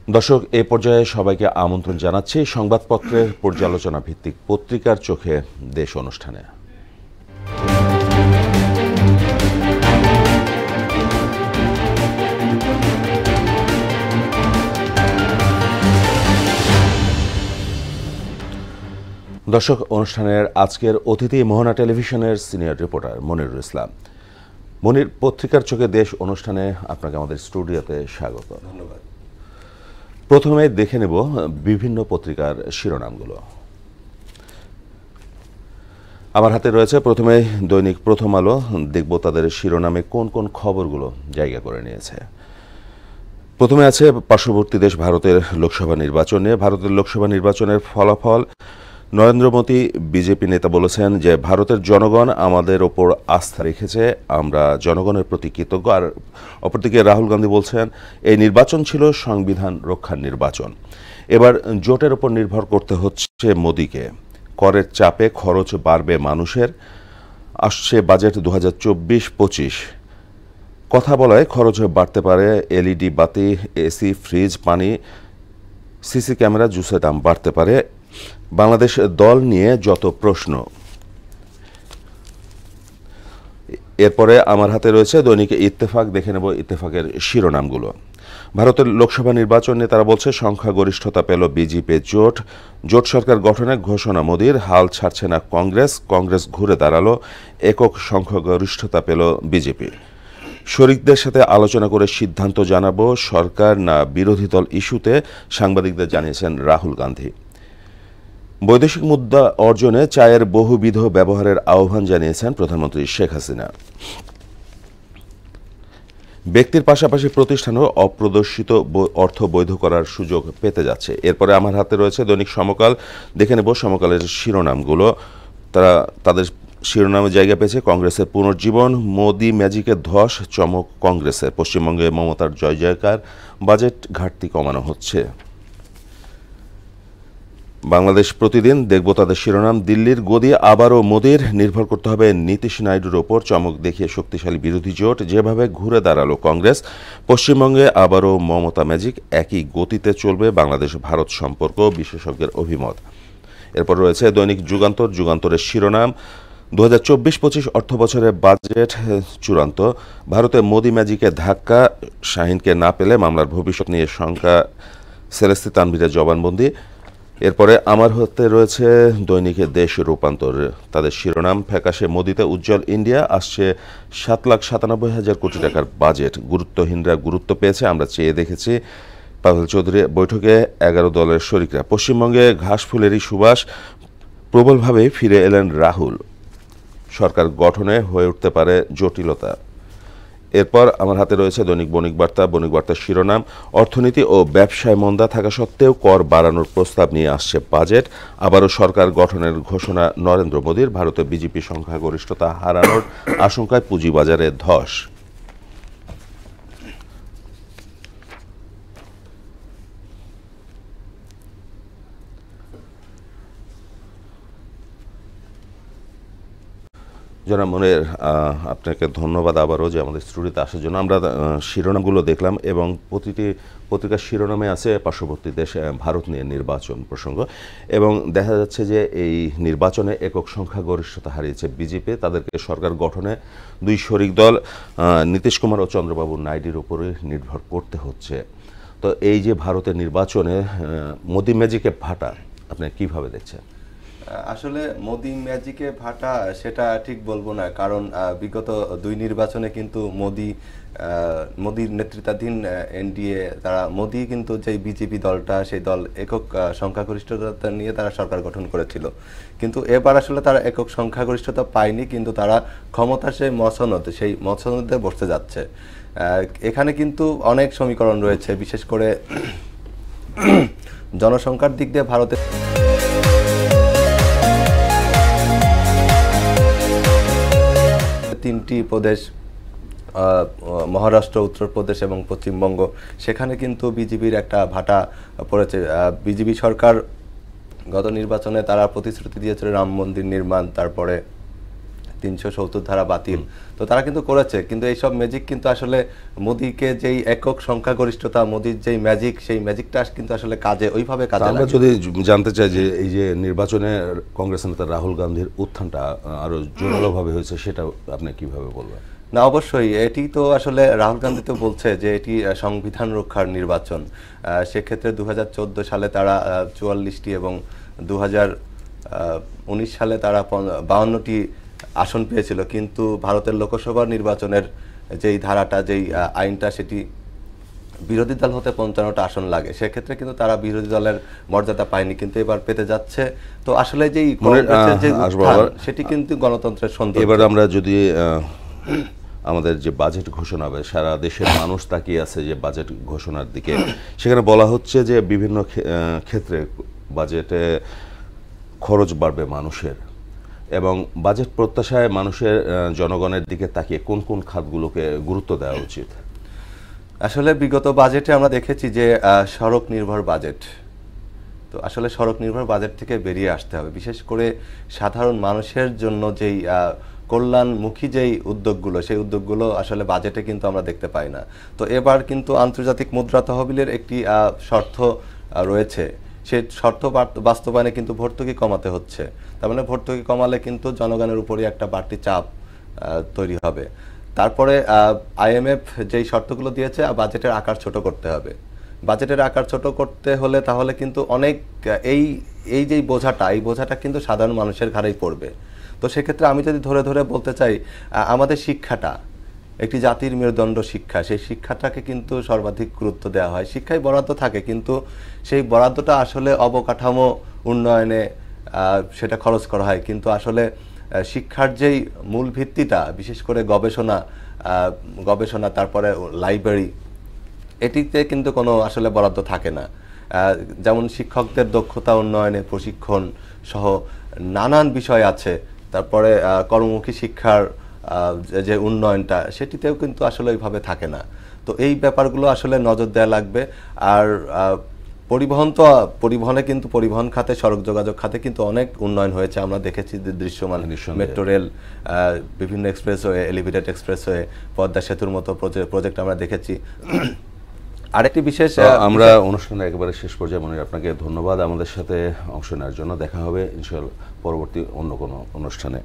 দর্শক, এই পর্যায়ে সবাইকে আমন্ত্রণ জানাচ্ছি সংবাদপত্রের পর্যালোচনা ভিত্তিক পত্রিকার চোখে দেশ অনুষ্ঠানে। দর্শক, অনুষ্ঠানের আজকের অতিথি মোহনা টেলিভিশনের সিনিয়র রিপোর্টার মনিরুল ইসলাম। মনির, পত্রিকার চোখে দেশ অনুষ্ঠানে আপনাকে আমাদের স্টুডিওতে স্বাগত। ধন্যবাদ। প্রথমে দেখে নেব বিভিন্ন পত্রিকার শিরোনামগুলো। আমার হাতে রয়েছে প্রথমে দৈনিক প্রথম আলো। দেখব তাদের শিরোনামে কোন কোন খবরগুলো জায়গা করে নিয়েছে। প্রথমে আছে পার্শ্ববর্তী দেশ ভারতের লোকসভা নির্বাচন নিয়ে। ভারতের লোকসভা নির্বাচনের ফলাফল, নরেন্দ্র মোদী বিজেপি নেতা বলেছেন যে ভারতের জনগণ আমাদের ওপর আস্থা রেখেছে, আমরা জনগণের প্রতি কৃতজ্ঞ। আর অপরদিকে রাহুল গান্ধী বলছেন এই নির্বাচন ছিল সংবিধান রক্ষার নির্বাচন, এবার জোটের ওপর নির্ভর করতে হচ্ছে মোদীকে। করের চাপে খরচ বাড়বে মানুষের, আসছে বাজেট 2024-25। কথা বলায় খরচ বাড়তে পারে, এলইডি বাতি, এসি, ফ্রিজ, পানি, সিসি ক্যামেরা, জুসের দাম বাড়তে পারে। বাংলাদেশ দল নিয়ে যত প্রশ্ন। এরপরে আমার হাতে রয়েছে দৈনিক ইত্তেফাক। দেখে নেব ইত্তেফাকের শিরোনামগুলো। ভারতের লোকসভা নির্বাচন নিয়ে তারা বলছে সংখ্যাগরিষ্ঠতা পেল বিজেপি জোট। জোট সরকার গঠনের ঘোষণা মোদীর, হাল ছাড়ছে না কংগ্রেস। কংগ্রেস ঘুরে দাঁড়ালো, একক সংখ্যাগরিষ্ঠতা পেল বিজেপি। শরিকদের সাথে আলোচনা করে সিদ্ধান্ত জানাবো, সরকার না বিরোধী দল ইস্যুতে সাংবাদিকদের জানিয়েছেন রাহুল গান্ধী। বৈদেশিক মুদ্রা অর্জনে চায়ের বহুবিধ ব্যবহারের আহ্বান জানিয়েছেন প্রধানমন্ত্রী শেখ হাসিনা। ব্যক্তির পাশাপাশি প্রতিষ্ঠানও অপ্রদর্শিত অর্থ বৈধ করার সুযোগ পেতে যাচ্ছে। এরপরে আমার হাতে রয়েছে দৈনিক সমকাল। দেখে নেব সমকালের শিরোনামগুলো। তাদের শিরোনামে জায়গা পেয়েছে কংগ্রেসের পুনর্জীবন, মোদি ম্যাজিকের ধস, চমক কংগ্রেসের। পশ্চিমবঙ্গে মমতার জয় জয়কার, বাজেট ঘাটতি কমানো হচ্ছে। বাংলাদেশ প্রতিদিন দেখব তাদের শিরোনাম, দিল্লির গদি আবারও মোদির, নির্ভর করতে হবে নীতিশ নাইডুর ওপর। চমক দেখিয়ে শক্তিশালী বিরোধী জোট, যেভাবে ঘুরে দাঁড়ালো কংগ্রেস। পশ্চিমবঙ্গে আবারও মমতা ম্যাজিক, একই গতিতে চলবে বাংলাদেশ ভারত সম্পর্ক, বিশেষজ্ঞের অভিমত। এরপর রয়েছে দৈনিক যুগান্তর। যুগান্তরের শিরোনাম, 2024-25 অর্থ বছরের বাজেট চূড়ান্ত, ভারতে মোদি ম্যাজিকে ধাক্কা, শাহিনকে না পেলে মামলার ভবিষ্যৎ নিয়ে শঙ্কা, সেলেস্তি তানভীরের জবানবন্দি। এরপরে আমার হাতে রয়েছে দৈনিকে দেশ রূপান্তর। তাদের শিরোনাম, ফ্যাকাশে মোদিতে উজ্জ্বল ইন্ডিয়া, আসছে 7,97,000 কোটি টাকার বাজেট, গুরুত্বহীনরা গুরুত্ব পেয়েছে, আমরা চেয়ে দেখেছি। পাভেল চৌধুরী বৈঠকে 11 দলের শরিকরা। পশ্চিমবঙ্গে ঘাসফুলেরই সুবাস, প্রবলভাবে ফিরে এলেন রাহুল। সরকার গঠনে হয়ে উঠতে পারে জটিলতা। এরপর আমার হাতে রয়েছে দৈনিক বণিক বার্তা। বণিক বার্তার শিরোনাম, অর্থনীতি ও ব্যবসায় মন্দা থাকা সত্ত্বেও কর বাড়ানোর প্রস্তাব নিয়ে আসছে বাজেট। আবারও সরকার গঠনের ঘোষণা নরেন্দ্র মোদীর। ভারতে বিজেপি সংখ্যাগরিষ্ঠতা হারানোর আশঙ্কায় পুঁজিবাজারে ধস। জনাব মনির, আপনাকে ধন্যবাদ আবারও যে আমাদের স্টুডিওতে আসার জন্য। আমরা শিরোনামগুলো দেখলাম এবং প্রতিটি পত্রিকার শিরোনামে আছে পার্শ্ববর্তী দেশ ভারত নিয়ে নির্বাচন প্রসঙ্গ, এবং দেখা যাচ্ছে যে এই নির্বাচনে একক সংখ্যাগরিষ্ঠতা হারিয়েছে বিজেপি। তাদেরকে সরকার গঠনে দুই শরিক দল নীতিশ কুমার ও চন্দ্রবাবু নাইডুর উপরে নির্ভর করতে হচ্ছে। তো এই যে ভারতের নির্বাচনে মোদি ম্যাজিকে ভাটা, আপনি কিভাবে দেখছেন? আসলে মোদি ম্যাজিকে ভাটা সেটা ঠিক বলবো না, কারণ বিগত দুই নির্বাচনে কিন্তু মোদির নেতৃত্বাধীন এনডিএ, তারা মোদি কিন্তু যে বিজেপি দলটা, সেই দল একক সংখ্যাগরিষ্ঠতা নিয়ে তারা সরকার গঠন করেছিল। কিন্তু এবার আসলে তারা একক সংখ্যাগরিষ্ঠতা পায়নি, কিন্তু তারা ক্ষমতার সেই মসনদে বসতে যাচ্ছে। এখানে কিন্তু অনেক সমীকরণ রয়েছে, বিশেষ করে জনসংখ্যার দিক দিয়ে ভারতের তিনটি প্রদেশ, মহারাষ্ট্র, উত্তরপ্রদেশ এবং পশ্চিমবঙ্গ, সেখানে কিন্তু বিজেপির একটা ভাটা পড়েছে। বিজেপি সরকার গত নির্বাচনে তারা প্রতিশ্রুতি দিয়েছিল রাম মন্দির নির্মাণ, তারপরে 370 ধারা বাতিল, তো তারা কিন্তু করেছে, কিন্তু এইসব ম্যাজিক কিন্তু আসলে মোদিকে যেই একক সংখ্যাগরিষ্ঠতা, মোদির যেই ম্যাজিক, সেই ম্যাজিকটা কিন্তু আসলে কাজে ওইভাবে কাজে আমরা যদি জানতে চাই যে এই যে নির্বাচনে কংগ্রেস নেতা রাহুল গান্ধীর উত্থানটা আরো জোরালোভাবে হয়েছে, সেটা আপনি কিভাবে বলবেন? না, অবশ্যই এটি তো আসলে রাহুল গান্ধী তো বলছে যে এটি সংবিধান রক্ষার নির্বাচন। সেক্ষেত্রে 2014 সালে তারা 44টি এবং 2019 সালে তারা 52টি আসন পেয়েছিল, কিন্তু ভারতের লোকসভা নির্বাচনের যেই ধারাটা, যেই আইনটা, সেটি বিরোধী দল হতে 55টা আসন লাগে, সেক্ষেত্রে কিন্তু তারা বিরোধী দলের মর্যাদা পায়নি, কিন্তু এবার পেতে যাচ্ছে। তো আসলে যেই কংগ্রেসের যে উত্থান, সেটি কিন্তু গণতন্ত্রের সৌন্দর্য। এবার আমরা যদি আমাদের যে বাজেট ঘোষণা হবে, সারা দেশের মানুষ তাকিয়ে আছে যে বাজেট ঘোষণার দিকে, সেখানে বলা হচ্ছে যে বিভিন্ন ক্ষেত্রে বাজেটে খরচ বাড়বে মানুষের, এবং বাজেট প্রত্যাশায় মানুষের জনগণের দিকে তাকিয়ে কোন কোন খাতগুলোকে গুরুত্ব দেওয়া উচিত? আসলে বিগত বাজেটে আমরা দেখেছি যে সড়ক নির্ভর বাজেট, তো আসলে সড়ক নির্ভর বাজেট থেকে বেরিয়ে আসতে হবে। বিশেষ করে সাধারণ মানুষের জন্য যেই কল্যাণমুখী যেই উদ্যোগগুলো, সেই উদ্যোগগুলো আসলে বাজেটে কিন্তু আমরা দেখতে পাই না। তো এবার কিন্তু আন্তর্জাতিক মুদ্রা তহবিলের একটি শর্ত রয়েছে, সেই শর্ত বাস্তবায়নে কিন্তু ভর্তুকি কমাতে হচ্ছে। তার মানে ভর্তুকি কমালে কিন্তু জনগণের উপরই একটা বাড়তি চাপ তৈরি হবে। তারপরে IMF যেই শর্তগুলো দিয়েছে, বাজেটের আকার ছোট করতে হবে। বাজেটের আকার ছোট করতে হলে তাহলে কিন্তু অনেক এই যে বোঝাটা, এই বোঝাটা কিন্তু সাধারণ মানুষের ঘাড়েই পড়বে। তো সেক্ষেত্রে আমি যদি ধরে ধরে বলতে চাই, আমাদের শিক্ষাটা একটি জাতির মেরুদণ্ড শিক্ষা, সেই শিক্ষাটাকে কিন্তু সর্বাধিক গুরুত্ব দেওয়া হয়। শিক্ষায় বরাদ্দ থাকে, কিন্তু সেই বরাদ্দটা আসলে অবকাঠামো উন্নয়নে সেটা খরচ করা হয়, কিন্তু আসলে শিক্ষার যেই মূল ভিত্তিটা, বিশেষ করে গবেষণা, তারপরে লাইব্রেরি, এটিতে কিন্তু কোনো আসলে বরাদ্দ থাকে না। যেমন শিক্ষকদের দক্ষতা উন্নয়নে প্রশিক্ষণ সহ নানান বিষয় আছে, তারপরে কর্মমুখী শিক্ষার যে উন্নয়নটা, সেটিতেও কিন্তু আসলে ওইভাবে থাকে না। তো এই ব্যাপারগুলো আসলে নজর দেওয়া লাগবে। আর পরিবহনে কিন্তু পরিবহন খাতে, সড়ক যোগাযোগ খাতে কিন্তু অনেক উন্নয়ন হয়েছে, আমরা দেখেছি দৃশ্যমান। মেট্রো রেল, বিভিন্ন এক্সপ্রেসওয়ে, এলিভেটেড এক্সপ্রেসওয়ে, পদ্মা সেতুর মতো প্রজেক্ট আমরা দেখেছি। আরেকটি বিশেষ, আমরা অনুষ্ঠানের একেবারে শেষ পর্যায়ে, মনে আপনাকে ধন্যবাদ আমাদের সাথে অংশ নেওয়ার জন্য। দেখা হবে ইনশাআল্লাহ পরবর্তী অন্য কোনো অনুষ্ঠানে।